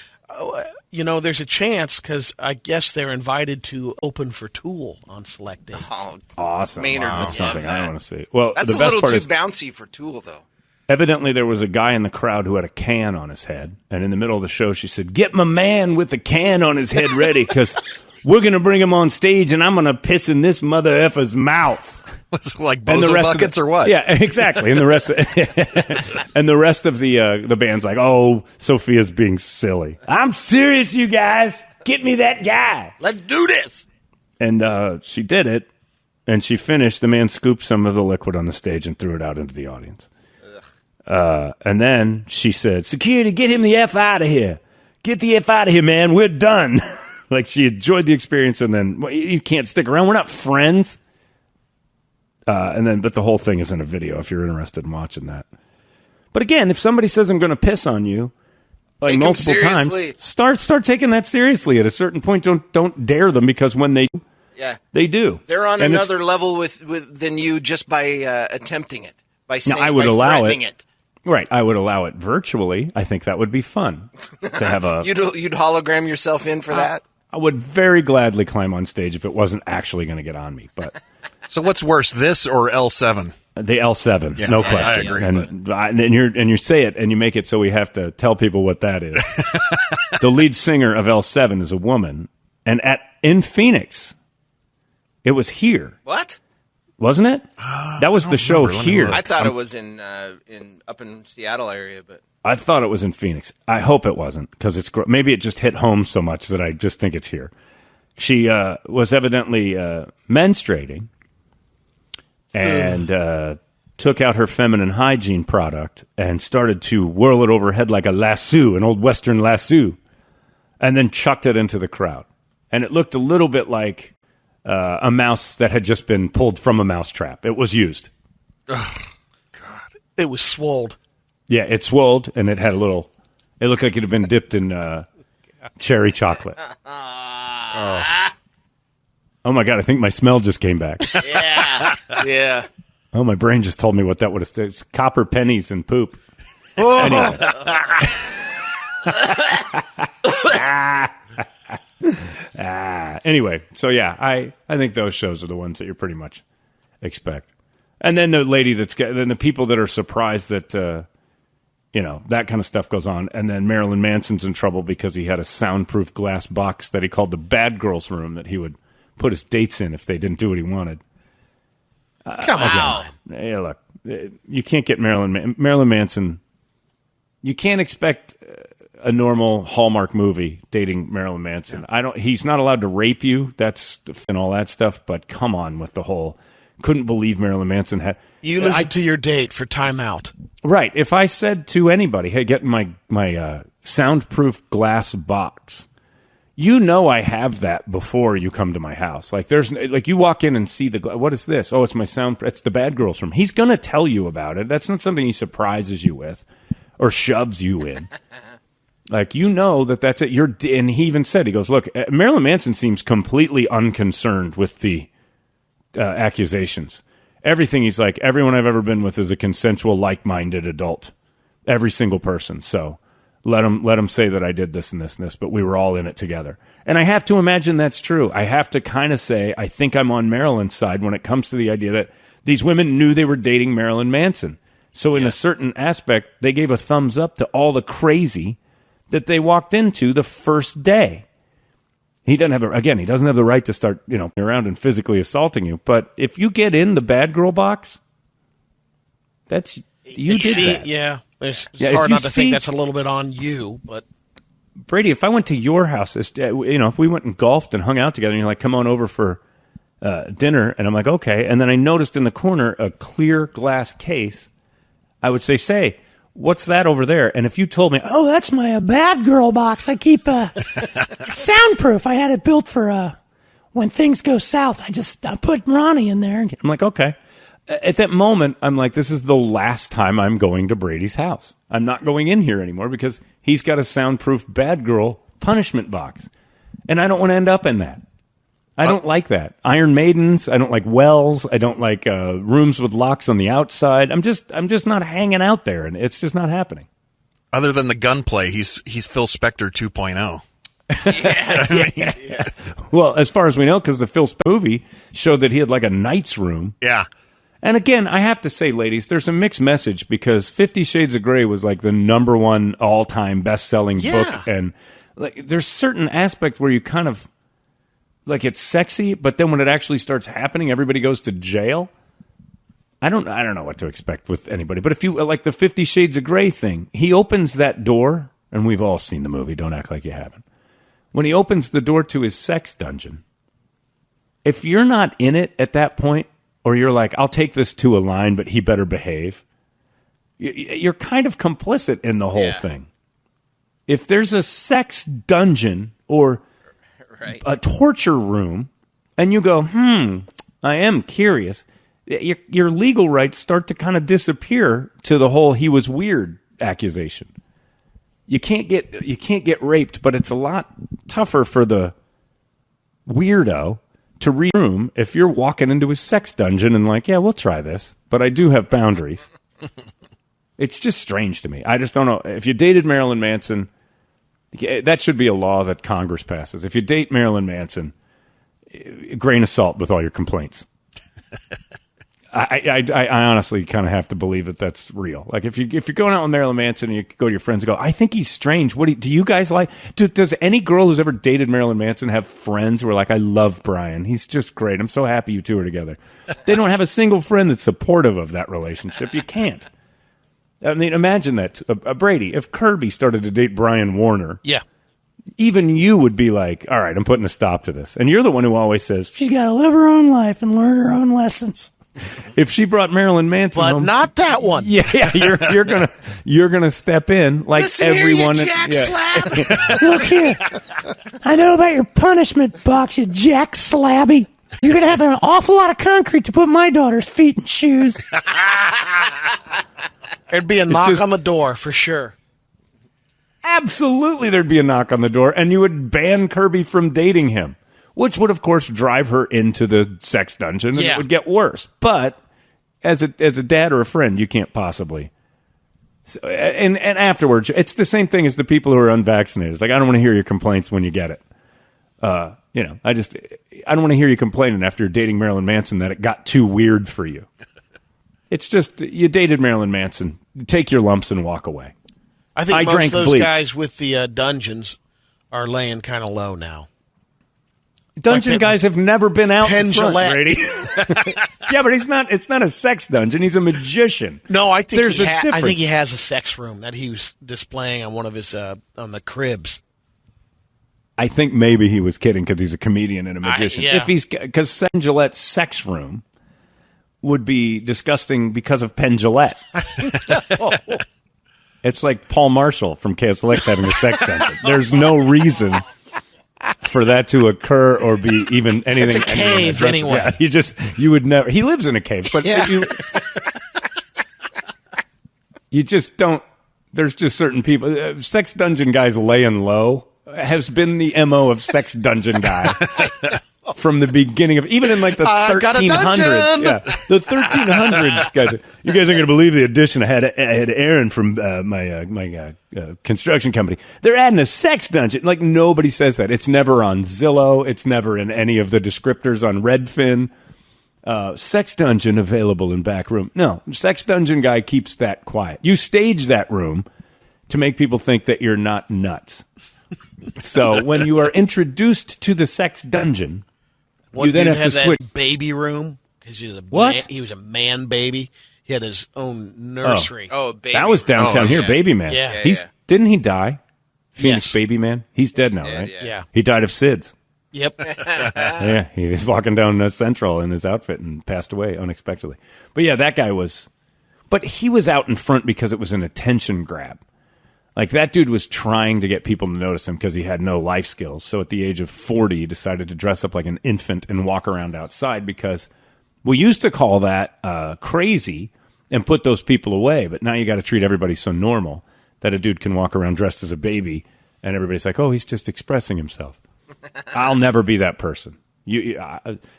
there's a chance because I guess they're invited to open for Tool on select days. Oh, Awesome. Maynard Wow, would that's love something that. I want to see. Well, That's the a best little part too is bouncy for Tool, though. evidently there was a guy in the crowd who had a can on his head. And in the middle of the show, she said, "Get my man with the can on his head ready because we're going to bring him on stage and I'm going to piss in this mother effer's mouth." Was it like And bozo buckets or what? Yeah, exactly. And the rest, and the rest of the band's like, "Oh, Sophia's being silly. I'm serious, you guys. Get me that guy. Let's do this. And she did it, and she finished. The man scooped some of the liquid on the stage and threw it out into the audience. And then she said, "Security, get him the F out of here. Get the F out of here, man. We're done." Like she enjoyed the experience, and then well, you can't stick around. We're not friends. But the whole thing is in a video if you're interested in watching that. But again, if somebody says I'm going to piss on you, like Take 'em multiple seriously. times, start taking that seriously. At a certain point, don't dare them because when they they do. They're on And another level than you just by attempting it, by saying, I would by allow threatening it. Right, I would allow it virtually. I think that would be fun to have a. You'd hologram yourself in for that. I would very gladly climb on stage if it wasn't actually going to get on me. But So what's worse, this or L7? the L7, Yeah, no I question. agree, And you say it and you make it so we have to tell people what that is. The lead singer of L7 is a woman, and in Phoenix, it was here, What? wasn't it? That was the show remember. Let me here. look. I thought it was up in Seattle area, but I thought it was in Phoenix. I hope it wasn't because maybe it just hit home so much that I just think it's here. She was evidently menstruating and took out her feminine hygiene product and started to whirl it over her head like a lasso, an old Western lasso, and then chucked it into the crowd. And it looked a little bit like a mouse that had just been pulled from a mousetrap. It was used. It was swolled. Yeah, it swelled, and it had a little. It looked like it had been dipped in cherry chocolate. Oh my God! I think my smell just came back. yeah. Oh, my brain just told me what that would have stood. It's copper pennies and poop. Anyway, so yeah, I think those shows are the ones that you pretty much expect. And then the lady then the people that are surprised that that kind of stuff goes on. And then Marilyn Manson's in trouble because he had a soundproof glass box that he called the bad girls room that he would put his dates in if they didn't do what he wanted. Come on. Hey, look, you can't get Marilyn Manson. You can't expect a normal Hallmark movie dating Marilyn Manson. Yeah. He's not allowed to rape you. And all that stuff. But come on with the whole. Couldn't believe Marilyn Manson had. You listen to your date for timeout. Right. If I said to anybody, "Hey, get my soundproof glass box," I have that before you come to my house. Like you walk in and see what is this? Oh, it's my it's the bad girls room. He's gonna tell you about it. That's not something he surprises you with or shoves you in. Like that's it. And he even said, he goes, "Look, Marilyn Manson seems completely unconcerned with the accusations. Everything he's like, everyone I've ever been with is a consensual, like-minded adult. Every single person. So Let them say that I did this and this and this, but we were all in it together. And I have to imagine that's true. I have to kind of say I think I'm on Marilyn's side when it comes to the idea that these women knew they were dating Marilyn Manson. So in a certain aspect, they gave a thumbs up to all the crazy that they walked into the first day. He doesn't have the right to start, around and physically assaulting you. But if you get in the bad girl box, you did that. Yeah. It's hard not to think that's a little bit on you, but Brady, if I went to your house, if we went and golfed and hung out together, and you're like, come on over for dinner, and I'm like, okay, and then I noticed in the corner a clear glass case, I would say, what's that over there? And if you told me, oh, that's my bad girl box. I keep soundproof. I had it built for when things go south. I put Ronnie in there. I'm like, okay. At that moment, I'm like, this is the last time I'm going to Brady's house. I'm not going in here anymore because he's got a soundproof bad girl punishment box. And I don't want to end up in that. I don't like that. Iron Maidens. I don't like wells. I don't like rooms with locks on the outside. I'm just not hanging out there, and it's just not happening. Other than the gunplay, he's Phil Spector 2.0. Yeah. Well, as far as we know, because the Phil Spector movie showed that he had like a knight's room. Yeah. And again, I have to say, ladies, there's a mixed message because 50 Shades of Grey was like the number one all-time best-selling book. And like, there's certain aspect where you kind of, like, it's sexy, but then when it actually starts happening, everybody goes to jail. I don't know what to expect with anybody. But if you, like the 50 Shades of Grey thing, he opens that door, and we've all seen the movie, don't act like you haven't. When he opens the door to his sex dungeon, if you're not in it at that point, or you're like, I'll take this to a line, but he better behave, you're kind of complicit in the whole thing. If there's a sex dungeon or a torture room, and you go, I am curious, your legal rights start to kind of disappear to the whole he was weird accusation. You can't get raped, but it's a lot tougher for the weirdo to read room if you're walking into his sex dungeon and like, yeah, we'll try this, but I do have boundaries. It's just strange to me. I just don't know. If you dated Marilyn Manson, that should be a law that Congress passes. If you date Marilyn Manson, grain of salt with all your complaints. I honestly kind of have to believe that that's real. Like if you're going out with Marilyn Manson and you go to your friends and go, I think he's strange. Do you guys like? Does any girl who's ever dated Marilyn Manson have friends who are like, I love Brian. He's just great. I'm so happy you two are together. They don't have a single friend that's supportive of that relationship. You can't. I mean, imagine that, Brady. If Kirby started to date Brian Warner, even you would be like, all right, I'm putting a stop to this. And you're the one who always says she's got to live her own life and learn her own lessons. If she brought Marilyn Manson but home, not that one. Yeah, you're gonna step in like listen everyone. Here, you jack slab. Look here, I know about your punishment box, you jack slabby. You're gonna have an awful lot of concrete to put my daughter's feet in shoes. There'd be a knock on the door for sure. Absolutely, there'd be a knock on the door, and you would ban Kirby from dating him. Which would, of course, drive her into the sex dungeon, and it would get worse. But as a dad or a friend, you can't possibly. And afterwards, it's the same thing as the people who are unvaccinated. It's like, I don't want to hear your complaints when you get it. I don't want to hear you complaining after you're dating Marilyn Manson that it got too weird for you. It's just, you dated Marilyn Manson. Take your lumps and walk away. I think most of those guys with the dungeons are laying kind of low now. Dungeon guys have never been out in front, Brady. Yeah, but it's not a sex dungeon. He's a magician. No, I think I think he has a sex room that he was displaying on one of his on the cribs. I think maybe he was kidding because he's a comedian and a magician. Because Penn Jillette's sex room would be disgusting because of Penn Jillette. It's like Paul Marshall from KSLX having a sex dungeon. There's no reason for that to occur or be even anything. It's a cave anyway. Yeah, you would never. He lives in a cave, but you just don't. There's just certain people. Sex dungeon guys laying low has been the MO of sex dungeon guy from the beginning of, even in like the 1300s. Yeah, the 1300s, guys. You guys aren't going to believe the addition. I had Aaron from my construction company. They're adding a sex dungeon. Like, nobody says that. It's never on Zillow. It's never in any of the descriptors on Redfin. Sex dungeon available in back room. No, sex dungeon guy keeps that quiet. You stage that room to make people think that you're not nuts. So when you are introduced to the sex dungeon, you then have to switch. Baby room because he was a man baby. He had his own nursery. Baby. That was downtown here, Baby Man. Yeah. Didn't he die? Phoenix Baby Man. He's dead now, right? Yeah. He died of SIDS. Yep. Yeah, he was walking down Central in his outfit and passed away unexpectedly. But yeah, that guy was. But he was out in front because it was an attention grab. Like, that dude was trying to get people to notice him because he had no life skills. So at the age of 40, he decided to dress up like an infant and walk around outside because we used to call that crazy and put those people away. But now you got to treat everybody so normal that a dude can walk around dressed as a baby and everybody's like, oh, he's just expressing himself. I'll never be that person.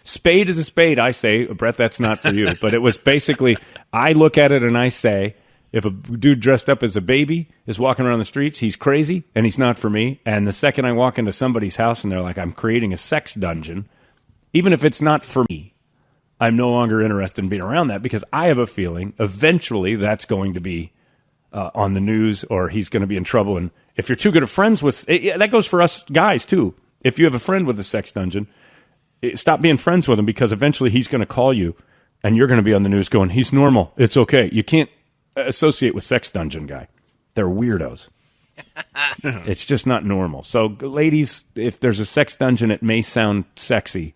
Spade is a spade, I say. Brett, that's not for you. But it was basically, I look at it and I say, if a dude dressed up as a baby is walking around the streets, he's crazy and he's not for me. And the second I walk into somebody's house and they're like, I'm creating a sex dungeon, even if it's not for me, I'm no longer interested in being around that because I have a feeling eventually that's going to be on the news or he's going to be in trouble. And if you're too good of friends with, that goes for us guys too. If you have a friend with a sex dungeon, stop being friends with him because eventually he's going to call you and you're going to be on the news going, he's normal. It's okay. You can't associate with sex dungeon guy. They're weirdos. It's just not normal. So ladies, if there's a sex dungeon, it may sound sexy,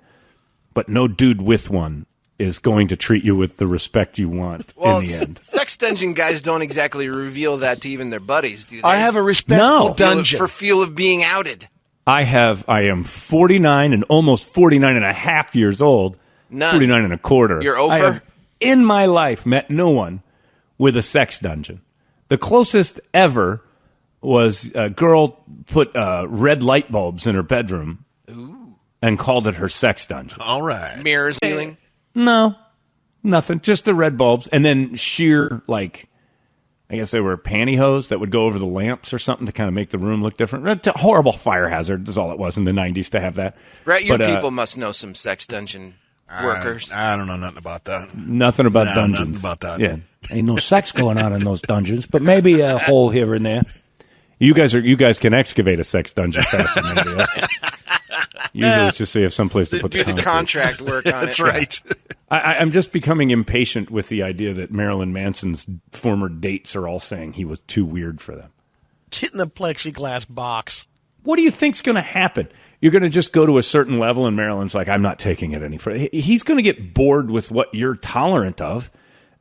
but no dude with one is going to treat you with the respect you want in the end. Sex dungeon guys don't exactly reveal that to even their buddies, do they? I have a respectful dungeon. For feel of being outed. I am 49 and almost 49 and a half years old. None. 49 and a quarter. You're over? I have, in my life, met no one with a sex dungeon. The closest ever was a girl put red light bulbs in her bedroom and called it her sex dungeon. All right. Mirrors healing? No, nothing. Just the red bulbs. And then sheer, like, I guess they were pantyhose that would go over the lamps or something to kind of make the room look different. It's a horrible fire hazard is all it was in the 90s to have that. Right, your people must know some sex dungeon workers. I don't know nothing about that. Nothing about dungeons. Nothing about that. Yeah. Ain't no sex going on in those dungeons, but maybe a hole here and there. You guys can excavate a sex dungeon faster than anybody else. Usually it's just so you have someplace to put the contract work on That's right. I'm just becoming impatient with the idea that Marilyn Manson's former dates are all saying he was too weird for them. Get in the plexiglass box. What do you think's going to happen? You're going to just go to a certain level and Marilyn's like, I'm not taking it any further. He's going to get bored with what you're tolerant of,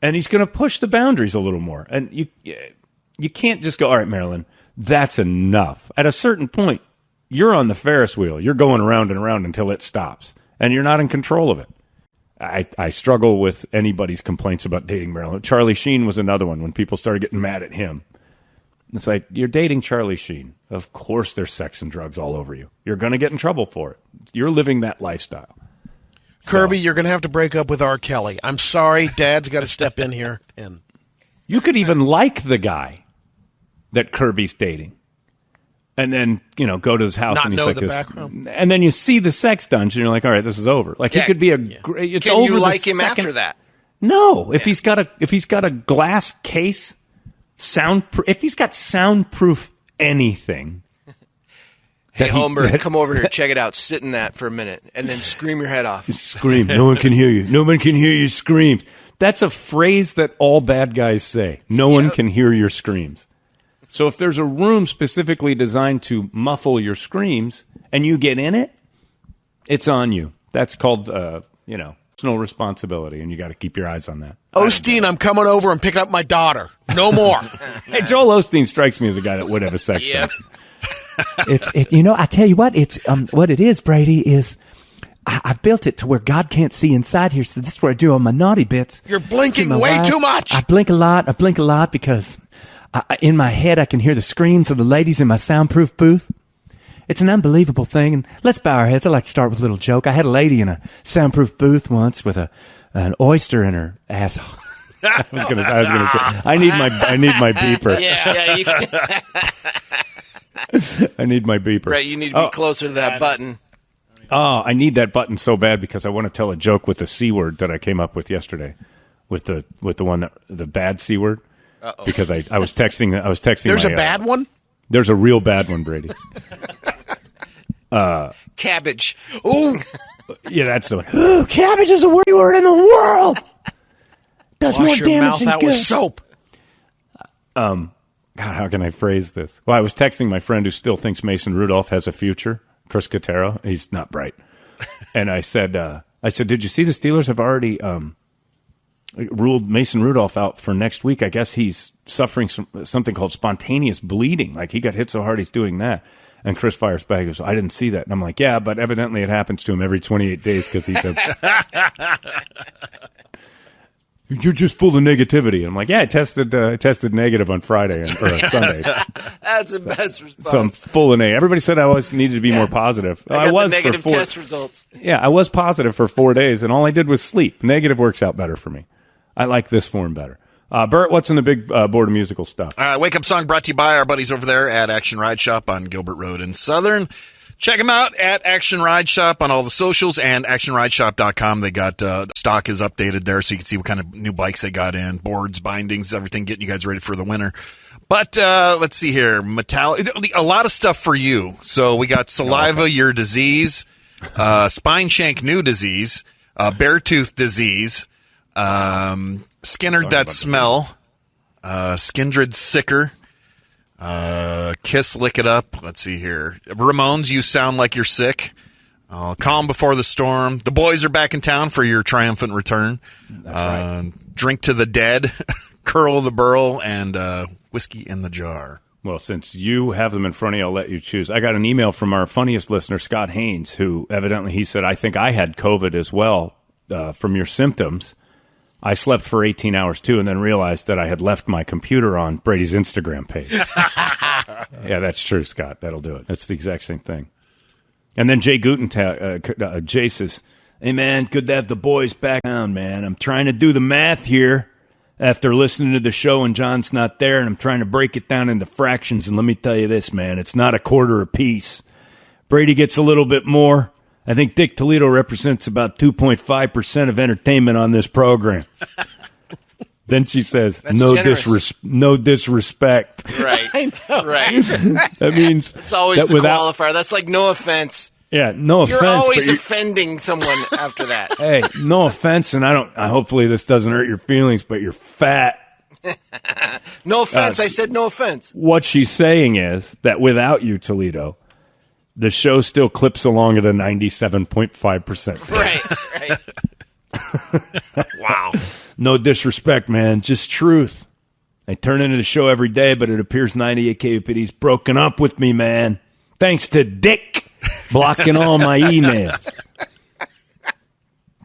and he's going to push the boundaries a little more. And you can't just go, all right, Marilyn, that's enough. At a certain point, you're on the Ferris wheel. You're going around and around until it stops, and you're not in control of it. I struggle with anybody's complaints about dating Marilyn. Charlie Sheen was another one when people started getting mad at him. It's like, you're dating Charlie Sheen. Of course there's sex and drugs all over you. You're going to get in trouble for it. You're living that lifestyle. Kirby, you're going to have to break up with R. Kelly. I'm sorry. Dad's got to step in here. And you could even like the guy that Kirby's dating. And then, go to his house not and he's know like the this. background. And then you see the sex dungeon, you're like, all right, this is over. Like, he could be great. It's Can over you the like him second. after that? No. If he's got a glass case, if he's got soundproof anything. Hey, Holmberg, come over here. Check it out. Sit in that for a minute and then scream your head off. Scream. No one can hear you. No one can hear your screams. That's a phrase that all bad guys say. No one can hear your screams. So if there's a room specifically designed to muffle your screams and you get in it, it's on you. That's called, personal responsibility, and you got to keep your eyes on that. Osteen, I'm coming over and picking up my daughter. No more. Hey, Joel Osteen strikes me as a guy that would have a sex dungeon. I tell you what, it's what it is, Brady, is I built it to where God can't see inside here, so this is where I do all my naughty bits. You're blinking way too much. I blink a lot because in my head I can hear the screams of the ladies in my soundproof booth, It's an unbelievable thing. And let's bow our heads. I like to start with a little joke. I had a lady in a soundproof booth once with an oyster in her asshole. I was gonna say I need my beeper. Yeah, you can. I need my beeper. Right, you need to be closer to that button. Oh, I need that button so bad because I want to tell a joke with the C word that I came up with yesterday, with the one the bad C word. Uh-oh. Because I was texting. There's a bad one. There's a real bad one, Brady. Cabbage. Ooh, yeah, that's the one. Ooh, cabbage is the worst word in the world. Does wash more your damage mouth than out good. with soap. God, how can I phrase this? Well, I was texting my friend who still thinks Mason Rudolph has a future, Chris Cotero. He's not bright. And I said, did you see the Steelers have already ruled Mason Rudolph out for next week? I guess he's suffering something called spontaneous bleeding. Like he got hit so hard he's doing that. And Chris fires back. He goes, I didn't see that. And I'm like, yeah, but evidently it happens to him every 28 days because he's a... You're just full of negativity. And I'm like, yeah, I tested negative on Friday or Sunday. That's the best response. So I'm full of negative. Everybody said I always needed to be more positive. I was the negative for 4 test results. Yeah, I was positive for 4 days, and all I did was sleep. Negative works out better for me. I like this form better. Bert, what's in the big board of musical stuff? Wake Up Song brought to you by our buddies over there at Action Ride Shop on Gilbert Road in Southern. Check them out at Action Ride Shop on all the socials and actionrideshop.com. They got stock is updated there so you can see what kind of new bikes they got in, boards, bindings, everything, getting you guys ready for the winter. But let's see here. A lot of stuff for you. So we got saliva, your disease, spine shank new disease, bear tooth disease, Skinner that smell, Skindred sicker, Kiss lick it up. Let's see here. Ramones, you sound like you're sick. Calm before the storm. The boys are back in town for your triumphant return. That's right. Drink to the dead, curl the burl, and whiskey in the jar. Well, since you have them in front of you, I'll let you choose. I got an email from our funniest listener, Scott Haynes, who evidently he said, I think I had COVID as well from your symptoms. I slept for 18 hours, too, and then realized that I had left my computer on Brady's Instagram page. Yeah, that's true, Scott. That'll do it. That's the exact same thing. And then Jay Jay says, hey, man, good to have the boys back on, man. I'm trying to do the math here after listening to the show and John's not there, and I'm trying to break it down into fractions. And let me tell you this, man, it's not a quarter apiece. Brady gets a little bit more. I think Dick Toledo represents about 2.5% of entertainment on this program. Then she says, no disrespect. Right. I know. Right. That means it's always the qualifier. That's like no offense. Yeah, no offense. You're always offending someone after that. Hey, no offense, and hopefully this doesn't hurt your feelings, but you're fat. No offense. I said no offense. What she's saying is that without you, Toledo, the show still clips along at a 97.5%. Right. Wow. No disrespect, man. Just truth. I turn into the show every day, but it appears 98 KUPD's broken up with me, man. Thanks to Dick blocking all my emails.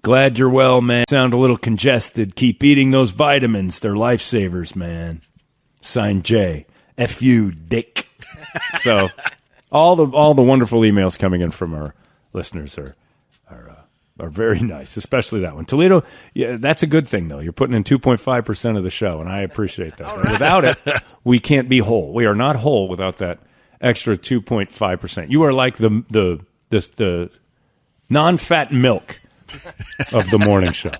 Glad you're well, man. Sound a little congested. Keep eating those vitamins. They're lifesavers, man. Signed Jay. F you, Dick. So... All the wonderful emails coming in from our listeners are very nice, especially that one. Toledo, yeah, that's a good thing, though. You're putting in 2.5% of the show, and I appreciate that. Right. Without it, we can't be whole. We are not whole without that extra 2.5%. You are like the non-fat milk of the morning show.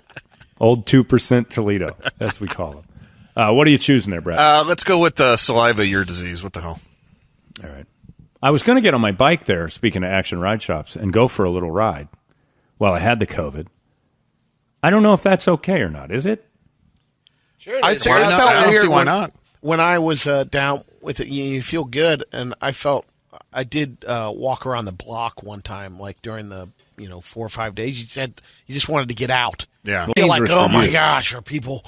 Old 2% Toledo, as we call him. What are you choosing there, Brad? Let's go with saliva, your disease. What the hell? All right. I was going to get on my bike there, speaking of Action Ride Shops, and go for a little ride while I had the COVID. I don't know if that's okay or not. Is it? Sure. I felt weird. Why not? When I was down with it, you feel good, and I did walk around the block one time, like during the 4 or 5 days. You said you just wanted to get out. Yeah. You're like, oh my gosh, are people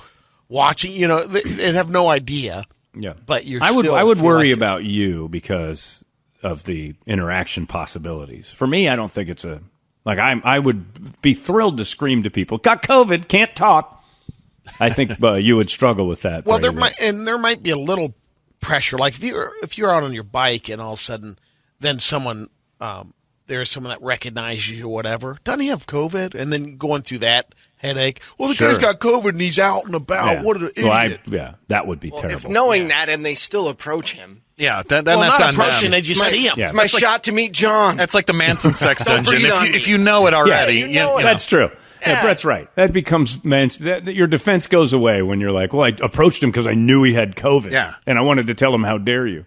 watching? They have no idea. Yeah, but you're. I would worry about you because of the interaction possibilities. For me, I don't think it's I would be thrilled to scream to people, got COVID, can't talk. I think you would struggle with that. Well, there might be a little pressure. Like if you're out on your bike and all of a sudden then someone there's someone that recognizes you or whatever. Doesn't he have COVID? And then going through that headache. Well, the guy's got COVID and he's out and about. Yeah. What an idiot. That would be terrible. If knowing that and they still approach him. Yeah, well, that's not on approaching, them. they just see him. It's my shot to meet John. That's like the Manson sex dungeon. breathe on If me. you know it already. Yeah, you know it. That's true. Yeah, Brett's right. That becomes your defense goes away when you're like, well, I approached him because I knew he had COVID. Yeah. And I wanted to tell him, how dare you?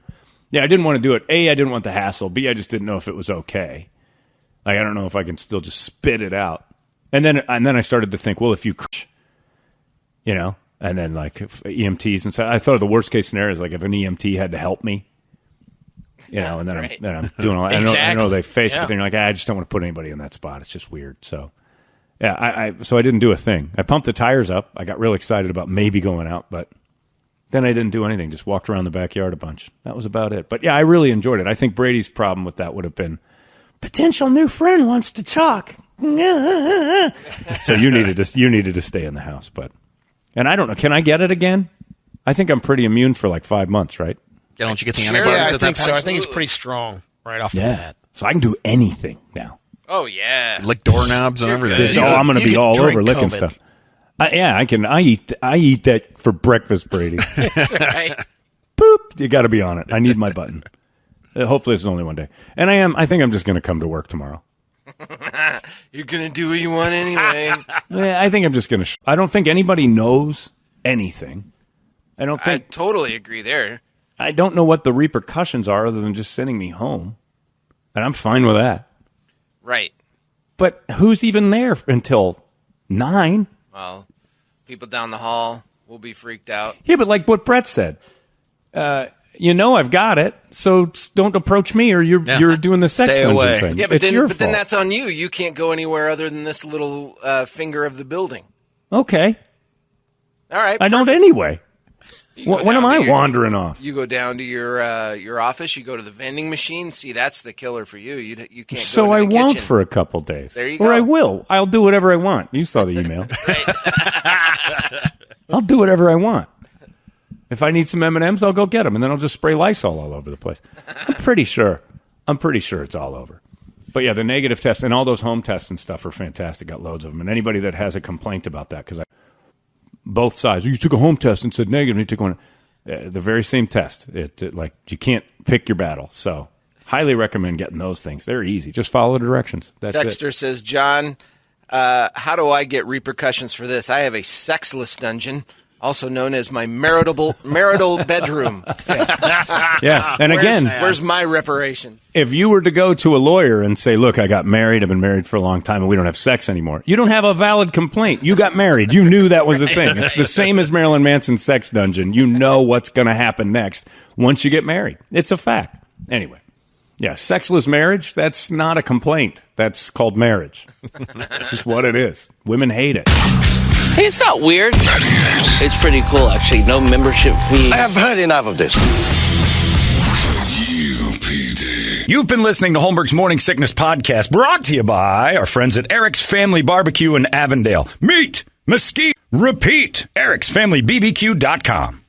Yeah, I didn't want to do it. A, I didn't want the hassle. B, I just didn't know if it was okay. Like, I don't know if I can still just spit it out. And then I started to think, well, if you, and then like EMTs and stuff. I thought the worst case scenario is like if an EMT had to help me, and then I'm doing all that. Exactly. I know they face it, but then you're like, I just don't want to put anybody in that spot. It's just weird. So, yeah, so I didn't do a thing. I pumped the tires up. I got real excited about maybe going out, but then I didn't do anything. Just walked around the backyard a bunch. That was about it. But yeah, I really enjoyed it. I think Brady's problem with that would have been Potential new friend wants to talk. so you needed to stay in the house. And I don't know. Can I get it again? I think I'm pretty immune for like 5 months, right? Yeah, don't you get the Sure, antibodies yeah, I at that think point? so. I think it's pretty strong right off the bat. So I can do anything now. Oh, yeah. Lick doorknobs and everything. I'm going to be all over licking COVID. stuff. I can. I eat that for breakfast, Brady. Right. Boop. You got to be on it. I need my button. Hopefully, it's only one day. And I think I'm just going to come to work tomorrow. You're going to do what you want anyway. Yeah, I think I'm just going to. I don't think anybody knows anything. I totally agree there. I don't know what the repercussions are other than just sending me home. And I'm fine with that. Right. But who's even there until 9? Well, people down the hall will be freaked out. Yeah, but like what Brett said, I've got it, so don't approach me or you're doing the sex Stay dungeon away. thing. Yeah, but it's your then fault. that's on you. You can't go anywhere other than this little finger of the building. Okay. All right. I don't anyway. When am I wandering off? You go down to your office. You go to the vending machine. See, that's the killer for you. You can't go So to I the won't kitchen. for a couple days. There you Or go. I will. I'll do whatever I want. You saw the email. I'll do whatever I want. If I need some M&Ms, I'll go get them, and then I'll just spray Lysol all over the place. I'm pretty sure it's all over. But yeah, the negative tests and all those home tests and stuff are fantastic. Got loads of them. And anybody that has a complaint about that, because both sides, you took a home test and said negative, and you took one. The very same test. It like you can't pick your battle. So highly recommend getting those things. They're easy. Just follow the directions. That's Dexter it. says, John, how do I get repercussions for this? I have a sexless dungeon, also known as my marital bedroom. Yeah, and again, where's my reparations? if you were to go to a lawyer and say, look, I got married, I've been married for a long time, and we don't have sex anymore, you don't have a valid complaint. You got married. You knew that was a thing. It's the same as Marilyn Manson's sex dungeon. You know what's going to happen next once you get married. It's a fact. Anyway, yeah, sexless marriage, that's not a complaint. That's called marriage. It's just what it is. Women hate it. Hey, it's not weird. It's pretty cool, actually. No membership fee. I have heard enough of this. You've been listening to Holmberg's Morning Sickness Podcast, brought to you by our friends at Eric's Family Barbecue in Avondale. Meet, mesquite, repeat. Eric'sFamilyBBQ.com.